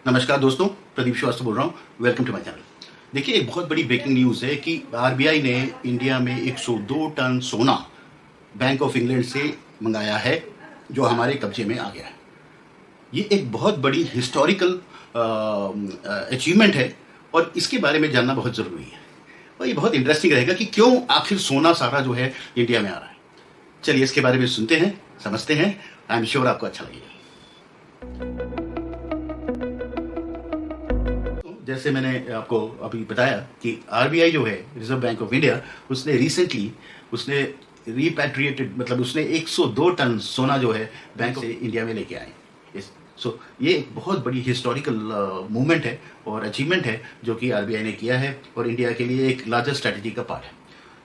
नमस्कार दोस्तों, प्रदीप श्रीवास्तव बोल रहा हूँ। Welcome to my channel. देखिए, एक बहुत बड़ी ब्रेकिंग न्यूज़ है कि आरबीआई ने इंडिया में 102 टन सोना बैंक ऑफ इंग्लैंड से मंगाया है, जो हमारे कब्जे में आ गया है। ये एक बहुत बड़ी हिस्टोरिकल अचीवमेंट है और इसके बारे में जानना बहुत ज़रूरी है। और ये बहुत इंटरेस्टिंग रहेगा कि क्यों आखिर सोना सारा जो है इंडिया में आ रहा है। चलिए इसके बारे में सुनते हैं, समझते हैं। आई एम श्योर आपको अच्छा लगेगा। जैसे मैंने आपको अभी बताया कि आरबीआई जो है, रिजर्व बैंक ऑफ इंडिया, उसने रिसेंटली रिपैट्रिएटेड, मतलब उसने 102 टन सोना जो है बैंक से इंडिया में लेके आए। सो ये एक बहुत बड़ी हिस्टोरिकल मूवमेंट है और अचीवमेंट है जो कि आरबीआई ने किया है और इंडिया के लिए एक लार्जर स्ट्रैटेजी का पार्ट है।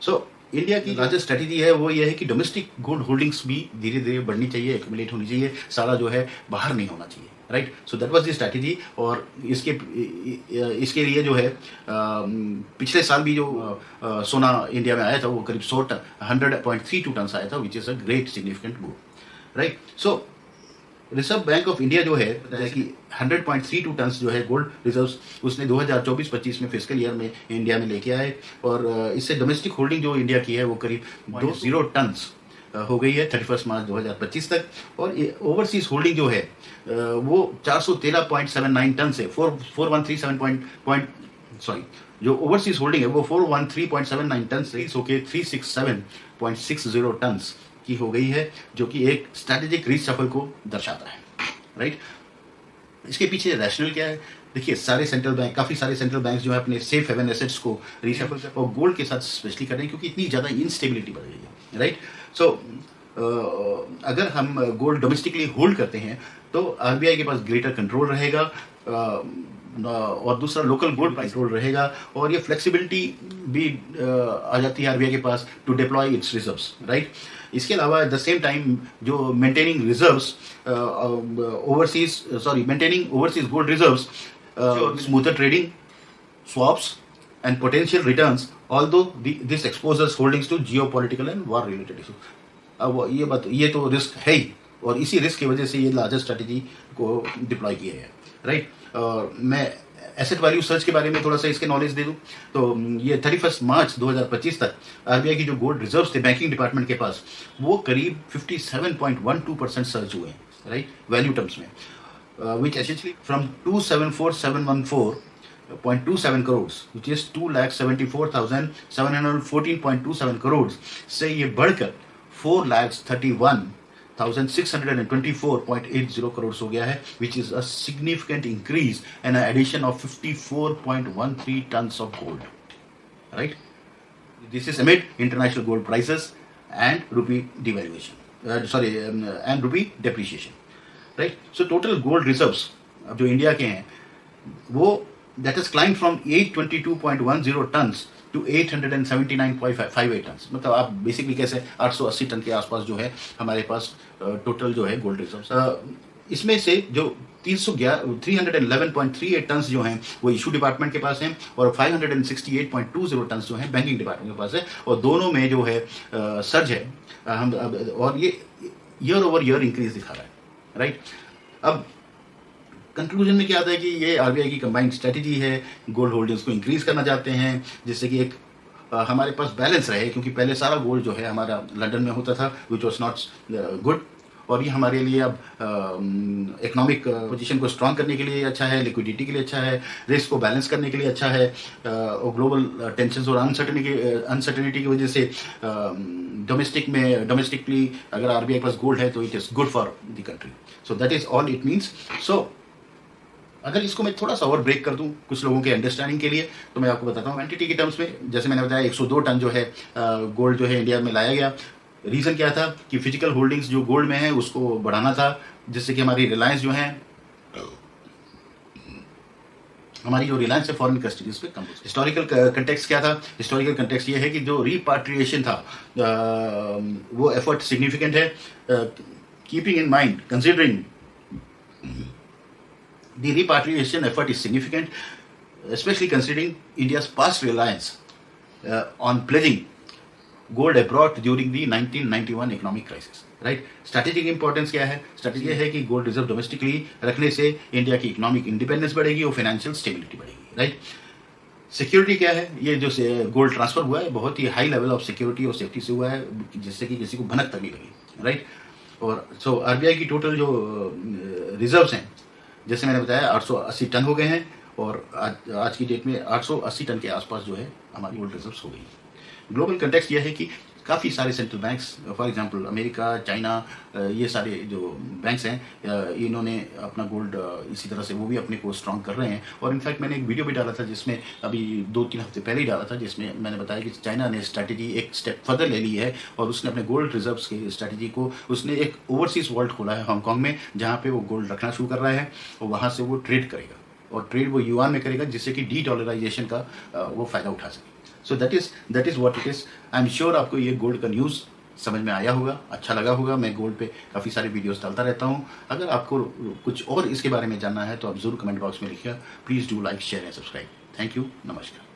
सो इंडिया की लार्जेस्ट स्ट्रैटेजी है वो ये है कि डोमेस्टिक गोल्ड होल्डिंग्स भी धीरे धीरे बढ़नी चाहिए, एक्यूमुलेट होनी चाहिए, सारा जो है बाहर नहीं होना चाहिए, right. So that was the strategy. और इसके लिए जो है पिछले साल भी जो सोना इंडिया में आया था वो करीब 100.32 टन आया था, which is a great significant move, right. So reserve bank of India जो है कि 100.32 टन जो है गोल्ड रिजर्व्स उसने 2024-25 में फिस्कल ईयर में इंडिया में लेके आए और इससे डोमेस्टिक होल्डिंग जो इंडिया की है वो करीब 20 टन हो गई है 31 मार्च 2025 तक। और ओवरसीज होल्डिंग जो है वो 413.79 टन से 4137 सॉरी जो ओवरसीज होल्डिंग है वो 413.79 टन से होके 367.60 टन की हो गई है, जो कि एक स्ट्रैटेजिक रीशफल को दर्शाता है, राइट। इसके पीछे रैशनल क्या है? देखिए, काफ़ी सारे सेंट्रल बैंक जो है अपने सेफ हेवन एसेट्स को रीशफल कर और गोल्ड के साथ स्पेशली कर रहे हैं, क्योंकि इतनी ज़्यादा इंस्टेबिलिटी बढ़ गई है, राइट। सो अगर हम गोल्ड डोमेस्टिकली होल्ड करते हैं तो आरबीआई के पास ग्रेटर कंट्रोल रहेगा और दूसरा लोकल गोल्ड प्राइस रोल रहेगा और ये फ्लेक्सिबिलिटी भी आ जाती है आरबीआई के पास to deploy its reserves, right. इसके अलावा एट द सेम टाइम जो maintaining overseas gold reserves, smoother trading, swaps, and potential returns, although this exposes holdings to geopolitical and war related issues. अब ये तो रिस्क है ही, और इसी रिस्क की वजह से ये लार्जर स्ट्रैटेजी को डिप्लॉय किया है, राइट। और मैं एसेट वैल्यू सर्च के बारे में थोड़ा सा इसके नॉलेज दे दूं तो ये 31 मार्च 2025 तक आरबीआई की जो गोल्ड रिजर्व्स थे बैंकिंग डिपार्टमेंट के पास वो करीब 57.12% सर्च हुए हैं, राइट, वैल्यू टर्म्स में, which essentially from 274,714.27 crores, which is 2,74,714.27 crores से ये बढ़कर 4,31,624.80 crores हो गया है, which is a significant increase and an addition of 54.13 tons of gold, right? This is amid international gold prices and rupee devaluation, and rupee depreciation. Right. So total gold reserves अब जो India के हैं वो that is climb from 822.10 ton to 879.58 ton, मतलब आप basically कैसे 880 ton के आसपास जो है हमारे पास टोटल जो है गोल्ड रिजर्व्स। इसमें से जो 311.38 टन जो हैं वो इशू डिपार्टमेंट के पास हैं और 568.20 टन जो हैं बैंकिंग डिपार्टमेंट के पास है, और दोनों में जो है सर्ज है और ये ईयर ओवर ईयर इंक्रीज दिखा रहा है, राइट। अब कंक्लूजन में क्या आता है कि ये आरबीआई की कंबाइंड स्ट्रेटेजी है, गोल्ड होल्डिंग्स को इंक्रीज करना चाहते हैं जिससे कि एक हमारे पास बैलेंस रहे, क्योंकि पहले सारा गोल्ड जो है हमारा लंदन में होता था, विच वॉज नॉट गुड, और ये हमारे लिए अब इकोनॉमिक पोजीशन को स्ट्रांग करने के लिए अच्छा है, लिक्विडिटी के लिए अच्छा है, रिस्क को बैलेंस करने के लिए अच्छा है, और ग्लोबल टेंशन और अनसर्टेनिटी की वजह से डोमेस्टिकली अगर आरबीआई के पास गोल्ड है तो it is good for the country. So that is all it means. So अगर इसको मैं थोड़ा सा और ब्रेक कर दूं कुछ लोगों के अंडरस्टैंडिंग के लिए, तो मैं आपको बताता हूँ क्वांटिटी के टर्म्स में। जैसे मैंने बताया 102 टन जो है गोल्ड जो है इंडिया में लाया गया। रीज़न क्या था कि फिजिकल होल्डिंग्स जो गोल्ड में है उसको बढ़ाना था, जिससे कि हमारी रिलायंस जो है फॉरेन कस्टडीज पे कम। हिस्टोरिकल कंटेक्स्ट क्या था? हिस्टोरिकल कंटेक्स्ट ये है कि जो रिपाट्रिएशन था वो एफर्ट सिग्निफिकेंट है, keeping in mind considering the repatriation effort is significant, especially considering India's past reliance on pledging gold abroad during the 1991 economic crisis. Right. Strategic importance क्या है? स्ट्रैटेजी ये है कि गोल्ड रिजर्व डोमेस्टिकली रखने से India की economic independence बढ़ेगी और फाइनेंशियल स्टेबिलिटी बढ़ेगी, राइट। सिक्योरिटी क्या है? ये जो गोल्ड ट्रांसफर हुआ है बहुत ही हाई लेवल ऑफ सिक्योरिटी और सेफ्टी से हुआ है, जिससे कि किसी को भनक तक नहीं लगी, राइट। और सो आरबीआई की टोटल जो रिजर्व्स हैं, जैसे मैंने बताया 880 टन हो गए हैं, और आज की डेट में 880 टन के आसपास जो है हमारी गोल्ड रिजर्व्स हो गई। ग्लोबल कंटेक्स्ट यह है कि काफ़ी सारे central banks, for example America, China, ये सारे जो बैंक्स हैं इन्होंने अपना गोल्ड इसी तरह से वो भी अपने को स्ट्रॉन्ग कर रहे हैं। और इनफैक्ट मैंने एक वीडियो भी डाला था जिसमें अभी 2-3 हफ्ते पहले ही डाला था, जिसमें मैंने बताया कि चाइना ने स्ट्रैटेजी एक स्टेप फर्दर ले ली है और उसने अपने गोल्ड रिजर्व्स की स्ट्रैटेजी को, उसने एक ओवरसीज वॉल्ट खोला है हांगकॉन्ग में, जहाँ पे वो गोल्ड रखना शुरू कर रहा है और वहाँ से वो ट्रेड करेगा, और ट्रेड वो युआन में करेगा, जिससे कि डी डॉलराइजेशन का वो फ़ायदा उठा सके। So that is what it is. I am sure आपको ये गोल्ड का न्यूज़ समझ में आया होगा, अच्छा लगा होगा। मैं गोल्ड पे काफ़ी सारे वीडियोस डालता रहता हूँ। अगर आपको कुछ और इसके बारे में जानना है तो आप ज़रूर कमेंट बॉक्स में लिखिए। Please do like, share and subscribe. Thank you, नमस्कार।